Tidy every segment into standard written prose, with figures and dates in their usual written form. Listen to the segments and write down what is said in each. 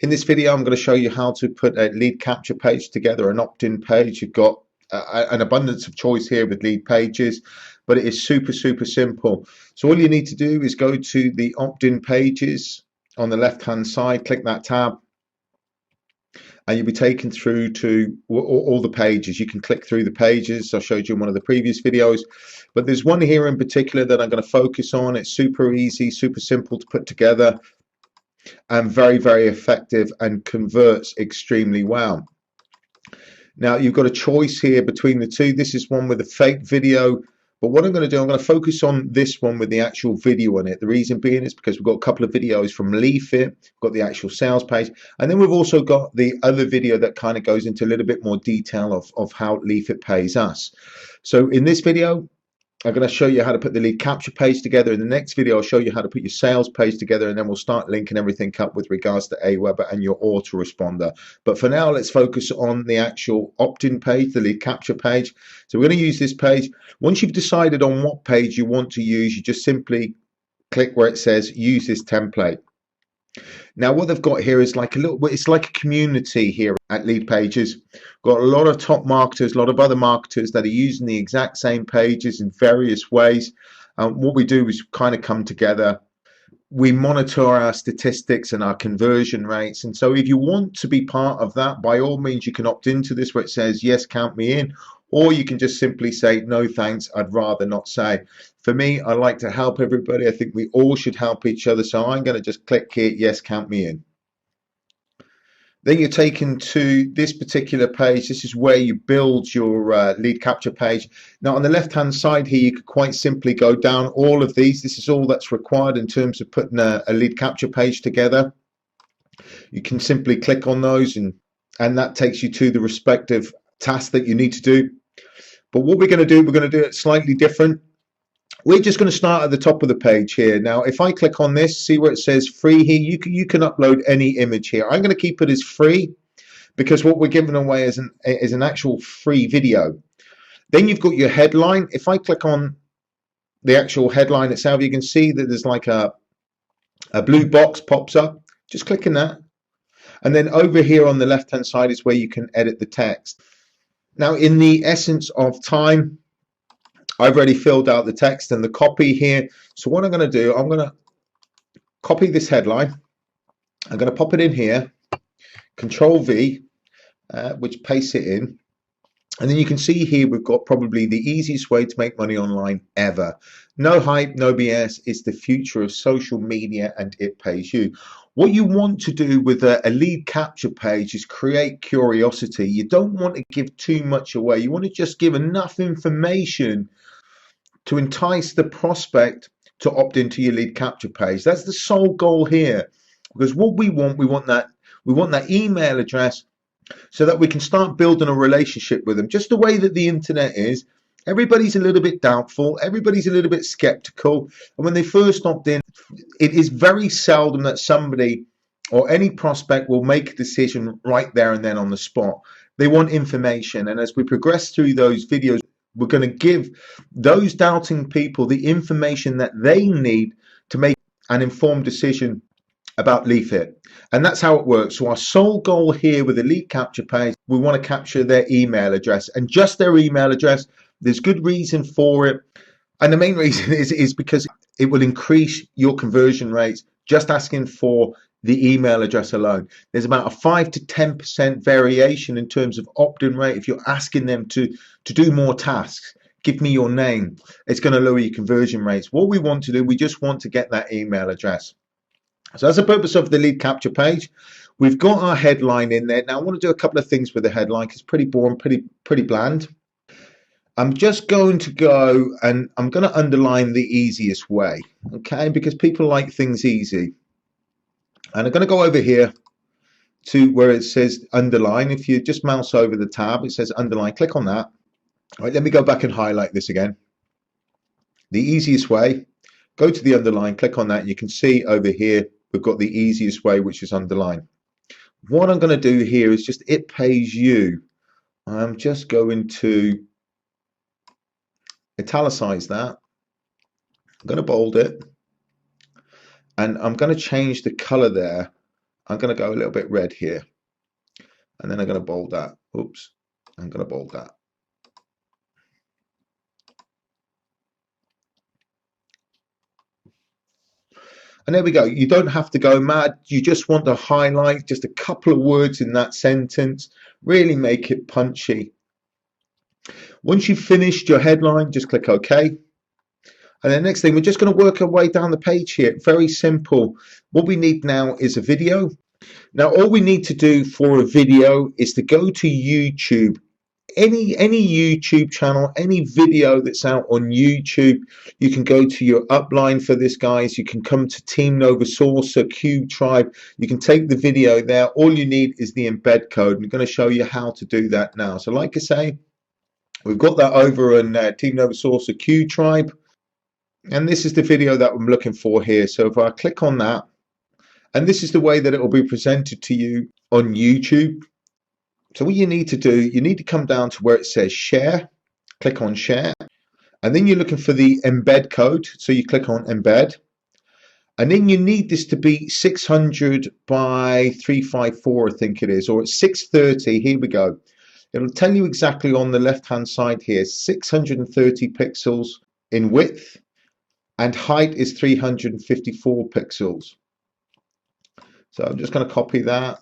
In this video, I'm going to show you how to put a lead capture page together, an opt-in page. You've got an abundance of choice here with Leadpages, but it is super simple. So all you need to do is go to the opt-in pages on the left-hand side, click that tab, and you'll be taken through to all the pages. You can click through the pages. I showed you in one of the previous videos, but there's one here in particular that I'm going to focus on. It's super easy, super simple to put together, and very effective and converts extremely well. Now you've got a choice here between the two. This is one with a fake video, but what I'm going to do, I'm going to focus on this one with the actual video on it. The reason being is because we've got a couple of videos from Leafit, we've got the actual sales page, and then we've also got the other video that kind of goes into a little bit more detail of how Leafit pays us. So in this video, I'm going to show you how to put the lead capture page together. In the next video, I'll show you how to put your sales page together, and then we'll start linking everything up with regards to Aweber and your autoresponder. But for now, let's focus on the actual opt-in page, the lead capture page. So we're going to use this page. Once you've decided on what page you want to use, you just simply click where it says use this template. Now what they've got here is like it's like a community here at Leadpages. Got a lot of top marketers, a lot of other marketers that are using the exact same pages in various ways. What we do is kind of come together. We monitor our statistics and our conversion rates. And so if you want to be part of that, by all means, you can opt into this where it says, yes, count me in. Or you can just simply say, no, thanks, I'd rather not say. For me, I like to help everybody. I think we all should help each other. So I'm going to just click here, yes, count me in. Then you're taken to this particular page. This is where you build your lead capture page. Now on the left hand side here, you could quite simply go down all of these. This is all that's required in terms of putting a lead capture page together. You can simply click on those and that takes you to the respective task that you need to do. But what we're going to do it slightly different. We're just going to start at the top of the page here. Now, if I click on this, see where it says free here, you can upload any image here. I'm going to keep it as free because what we're giving away is an actual free video. Then you've got your headline. If I click on the actual headline itself, you can see that there's like a blue box pops up. Just click on that. And then over here on the left-hand side is where you can edit the text. Now, in the essence of time, I've already filled out the text and the copy here. So what I'm going to do, I'm going to copy this headline. I'm going to pop it in here, Control V, which pastes it in. And then you can see here we've got probably the easiest way to make money online ever. No hype, no BS. It's the future of social media and it pays you. What you want to do with a lead capture page is create curiosity. You don't want to give too much away. You want to just give enough information to entice the prospect to opt into your lead capture page. That's the sole goal here. Because what we want that email address so that we can start building a relationship with them. Just the way that the internet is, everybody's a little bit doubtful, everybody's a little bit skeptical, and when they first opt in, it is very seldom that somebody or any prospect will make a decision right there and then on the spot. They want information, and as we progress through those videos, we're going to give those doubting people the information that they need to make an informed decision about Leafit. And that's how it works. So our sole goal here with the lead capture page, we want to capture their email address and just their email address. There's good reason for it. And the main reason is because it will increase your conversion rates just asking for the email address alone. There's about a 5 to 10% variation in terms of opt-in rate if you're asking them to do more tasks. Give me your name. It's going to lower your conversion rates. What we want to do, we just want to get that email address. So that's the purpose of the lead capture page. We've got our headline in there. Now I want to do a couple of things with the headline because it's pretty boring, pretty bland. I'm just going to go and I'm going to underline the easiest way, okay? Because people like things easy. And I'm going to go over here to where it says underline. If you just mouse over the tab, it says underline. Click on that. All right, let me go back and highlight this again. The easiest way, go to the underline, click on that, and you can see over here we've got the easiest way, which is underline. What I'm going to do here is just it pays you. I'm just going to italicize that. I'm going to bold it, and I'm going to change the color there. I'm going to go a little bit red here, and then I'm going to bold that. Oops, I'm going to bold that. And there we go. You don't have to go mad. You just want to highlight just a couple of words in that sentence, really make it punchy. Once you've finished your headline, just click OK. And then next thing, we're just going to work our way down the page here. Very simple. What we need now is a video. Now, all we need to do for a video is to go to YouTube. Any YouTube channel, any video that's out on YouTube, you can go to your upline for this, guys. You can come to Team Nova Source or Cube Tribe. You can take the video there. All you need is the embed code. I'm going to show you how to do that now. So like I say, we've got that over on Team Nova Source or Cube Tribe. And this is the video that I'm looking for here. So if I click on that, and this is the way that it will be presented to you on YouTube. So what you need to do, you need to come down to where it says share, click on share, and then you're looking for the embed code. So you click on embed, and then you need this to be 600 by 354, I think it is, or it's 630. Here we go. It'll tell you exactly on the left-hand side here, 630 pixels in width, and height is 354 pixels. So I'm just going to copy that,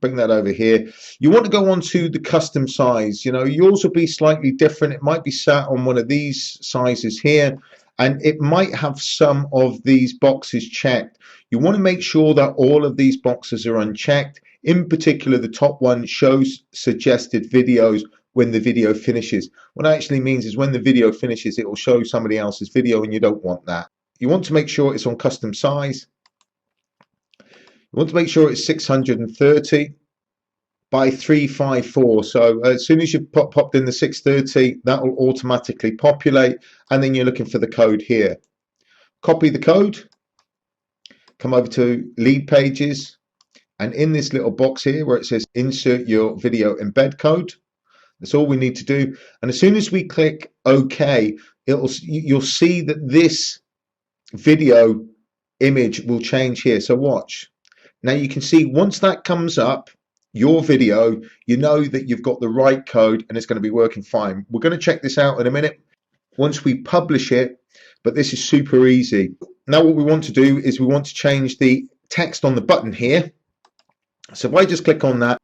bring that over here. You want to go on to the custom size. You know, yours will be slightly different. It might be sat on one of these sizes here, and it might have some of these boxes checked. You want to make sure that all of these boxes are unchecked. In particular, the top one shows suggested videos when the video finishes. What it actually means is when the video finishes, it will show somebody else's video, and you don't want that. You want to make sure it's on custom size. You want to make sure it's 630 by 354. So as soon as you've popped in the 630, that will automatically populate, and then you're looking for the code here. Copy the code, come over to Leadpages, and in this little box here where it says insert your video embed code, that's all we need to do. And as soon as we click OK, you'll see that this video image will change here. So watch. Now you can see once that comes up, your video, you know that you've got the right code and it's going to be working fine. We're going to check this out in a minute once we publish it, but this is super easy. Now what we want to do is we want to change the text on the button here. So if I just click on that,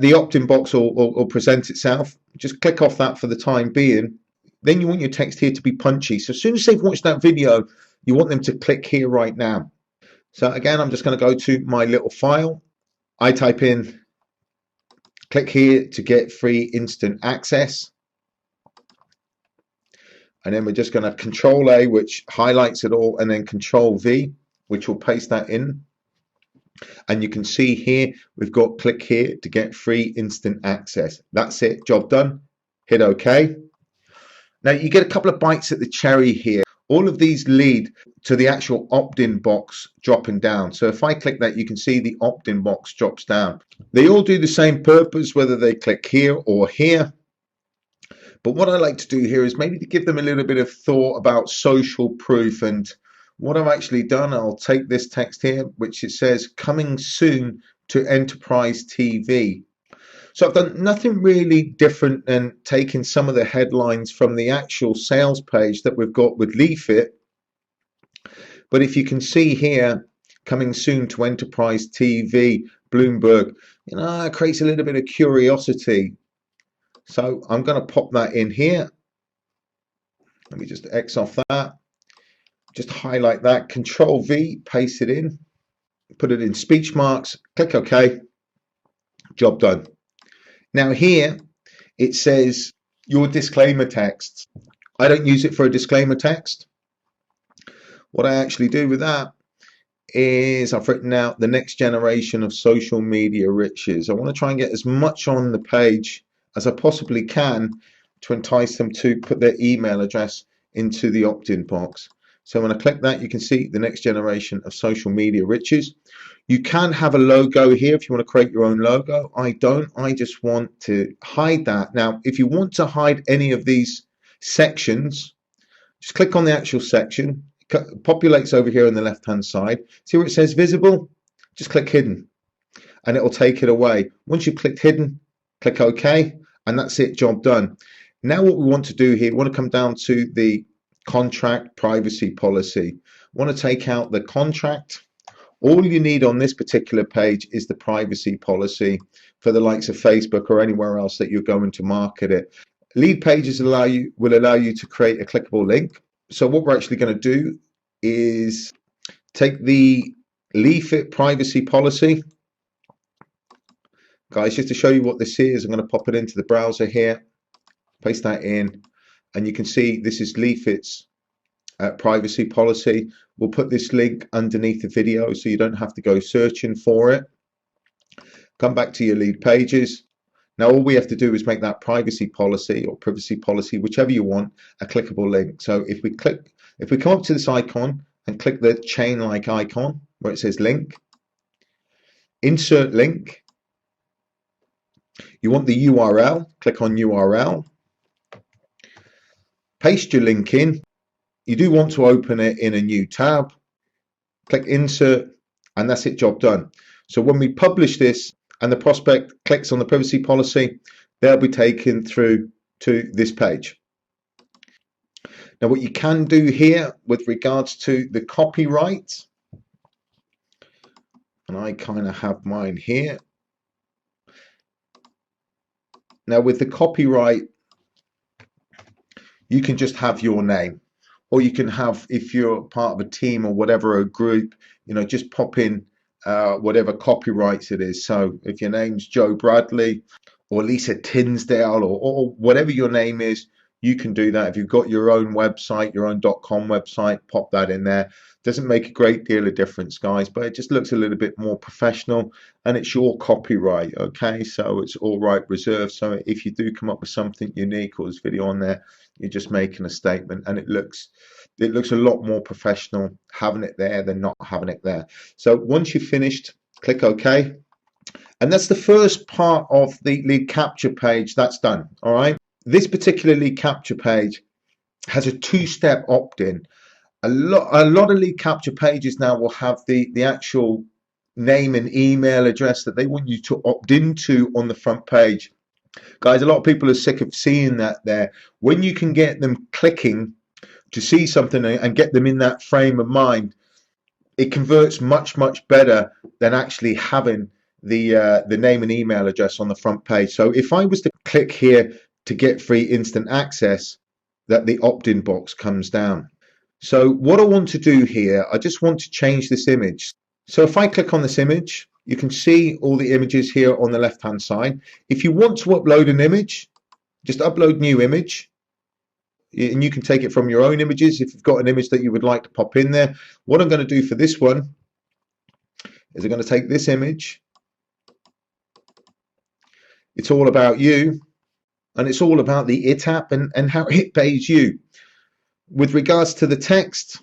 the opt-in box will present itself. Just click off that for the time being. Then you want your text here to be punchy. So as soon as they've watched that video, you want them to click here right now. So again, I'm just going to go to my little file. I type in, click here to get free instant access. And then we're just going to Control A, which highlights it all, and then Control V, which will paste that in. And you can see here, we've got click here to get free instant access. That's it, job done. Hit OK. Now you get a couple of bites at the cherry here. All of these lead to the actual opt-in box dropping down. So if I click that, you can see the opt-in box drops down. They all do the same purpose, whether they click here or here. But what I like to do here is maybe to give them a little bit of thought about social proof. And what I've actually done, I'll take this text here, which it says coming soon to Enterprise TV. So I've done nothing really different than taking some of the headlines from the actual sales page that we've got with Leafit. But if you can see here, coming soon to Enterprise TV, Bloomberg, you know, it creates a little bit of curiosity. So I'm going to pop that in here. Let me just X off that. Just highlight that, Control V, paste it in, put it in speech marks, click OK, job done. Now here it says your disclaimer text. I don't use it for a disclaimer text. What I actually do with that is I've written out the next generation of social media riches. I want to try and get as much on the page as I possibly can to entice them to put their email address into the opt-in box. So when I click that, you can see the next generation of social media riches. You can have a logo here if you want to create your own logo. I don't. I just want to hide that. Now, if you want to hide any of these sections, just click on the actual section. It populates over here on the left-hand side. See where it says visible? just click hidden and it'll take it away. Once you've clicked hidden, click OK, and that's it, job done. Now what we want to do here, we want to come down to the contract privacy policy. We want to take out the contract. All you need on this particular page is the privacy policy for the likes of Facebook or anywhere else that you're going to market it. Leadpages will allow you to create a clickable link. So what we're actually going to do is take the Leafit privacy policy. Guys, just to show you what this is, I'm going to pop it into the browser here, paste that in, and you can see this is Leafit's privacy policy. We'll put this link underneath the video so you don't have to go searching for it. Come back to your Leadpages. Now all we have to do is make that privacy policy or privacy policy, whichever you want, a clickable link. So if we come up to this icon and click the chain-like icon where it says link, insert link, you want the URL, click on URL, paste your link in. You do want to open it in a new tab, click insert, and that's it, job done. So when we publish this and the prospect clicks on the privacy policy, they'll be taken through to this page. Now what you can do here with regards to the copyright, and I kind of have mine here. Now with the copyright, you can just have your name, or you can have, if you're part of a team or whatever, a group, you know, just pop in whatever copyrights it is. So if your name's Joe Bradley or Lisa Tinsdale or whatever your name is, you can do that. If you've got your own website, your own .com website, pop that in there. Doesn't make a great deal of difference, guys, but it just looks a little bit more professional, and it's your copyright, okay? So it's all right reserved. So if you do come up with something unique or there's video on there, you're just making a statement, and it looks a lot more professional having it there than not having it there. So once you've finished, click OK. And that's the first part of the lead capture page. That's done. All right. This particular lead capture page has a two-step opt-in. A lot of lead capture pages now will have the actual name and email address that they want you to opt into on the front page. Guys, a lot of people are sick of seeing that there. When you can get them clicking to see something and get them in that frame of mind, it converts much better than actually having the name and email address on the front page. So if I was to click here to get free instant access, that the opt-in box comes down. So what I want to do here, I just want to change this image. So if I click on this image, you can see all the images here on the left hand side. If you want to upload an image, just upload new image, and you can take it from your own images if you've got an image that you would like to pop in there. What I'm going to do for this one is I'm going to take this image. It's all about you, and it's all about the it app and how it pays you. With regards to the text,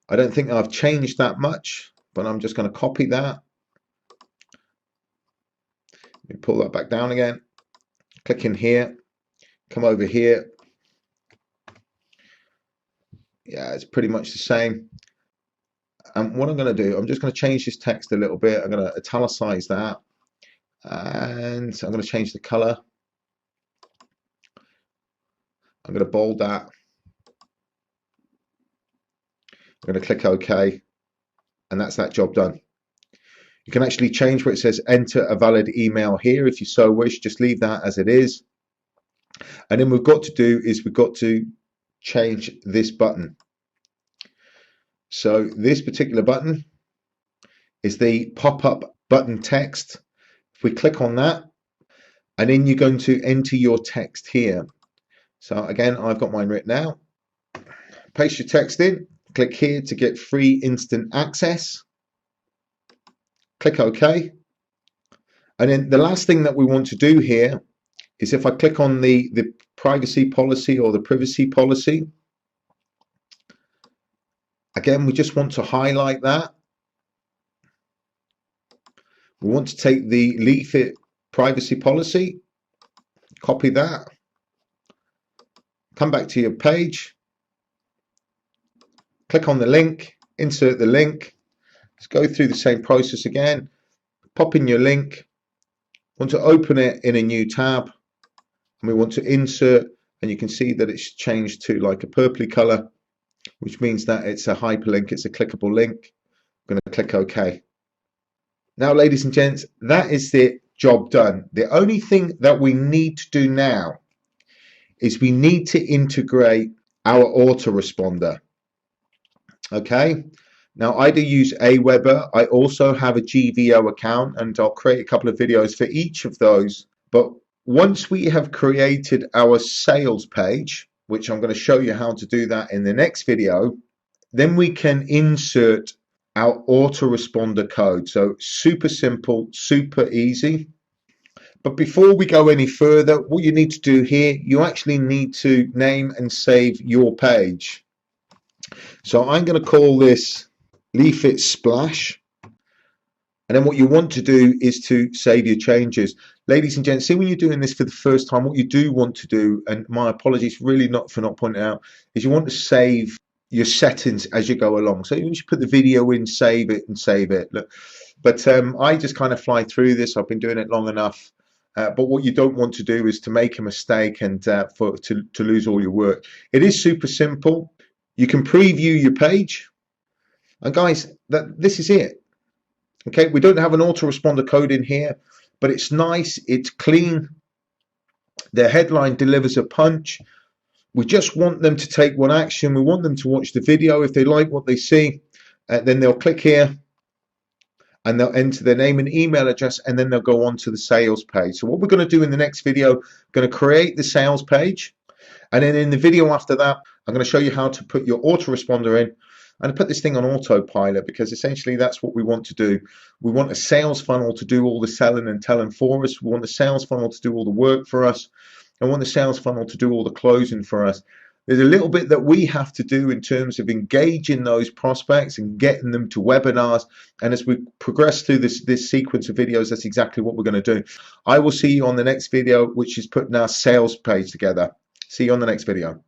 I don't think I've changed that much, but I'm just going to copy that. Let me pull that back down again. Click in here, come over here. Yeah, it's pretty much the same. And what I'm going to do, I'm just going to change this text a little bit. I'm going to italicize that, and I'm going to change the color. I'm going to bold that. I'm going to click OK, and that's that job done. You can actually change where it says enter a valid email here if you so wish. Just leave that as it is. And then we've got to do is we've got to change this button. So this particular button is the pop-up button text. If we click on that, and then you're going to enter your text here. So again, I've got mine written out. Paste your text in, click here to get free instant access. Click OK. And then the last thing that we want to do here is if I click on the privacy policy or the privacy policy, again, we just want to highlight that. We want to take the Leafit privacy policy, copy that, come back to your page, click on the link, insert the link. Let's go through the same process again. Pop in your link. Want to open it in a new tab, and we want to insert, and you can see that it's changed to like a purpley color, which means that it's a hyperlink, it's a clickable link. I'm going to click OK. Now, ladies and gents, that is the job done. The only thing that we need to do now is we need to integrate our autoresponder. Okay. Now, I do use Aweber. I also have a GVO account, and I'll create a couple of videos for each of those. But once we have created our sales page, which I'm going to show you how to do that in the next video, then we can insert our autoresponder code. So super simple, super easy. But before we go any further, what you need to do here, you actually need to name and save your page. So I'm going to call this Leaf It Splash. And then what you want to do is to save your changes. Ladies and gents, see, when you're doing this for the first time, what you do want to do, and my apologies really not for not pointing out, is you want to save your settings as you go along. So you just put the video in, save it, and save it. Look, but I just kind of fly through this. I've been doing it long enough. But what you don't want to do is to make a mistake and to lose all your work. It is super simple. You can preview your page. And guys, this is it. Okay, we don't have an autoresponder code in here, but it's nice, it's clean. The headline delivers a punch. We just want them to take one action. We want them to watch the video. If they like what they see, then they'll click here and they'll enter their name and email address, and then they'll go on to the sales page. So what we're going to do in the next video, I'm going to create the sales page. And then in the video after that, I'm going to show you how to put your autoresponder in and put this thing on autopilot, because essentially that's what we want to do. We want a sales funnel to do all the selling and telling for us. We want the sales funnel to do all the work for us. I want the sales funnel to do all the closing for us. There's a little bit that we have to do in terms of engaging those prospects and getting them to webinars. And as we progress through this sequence of videos, that's exactly what we're going to do. I will see you on the next video, which is putting our sales page together. See you on the next video.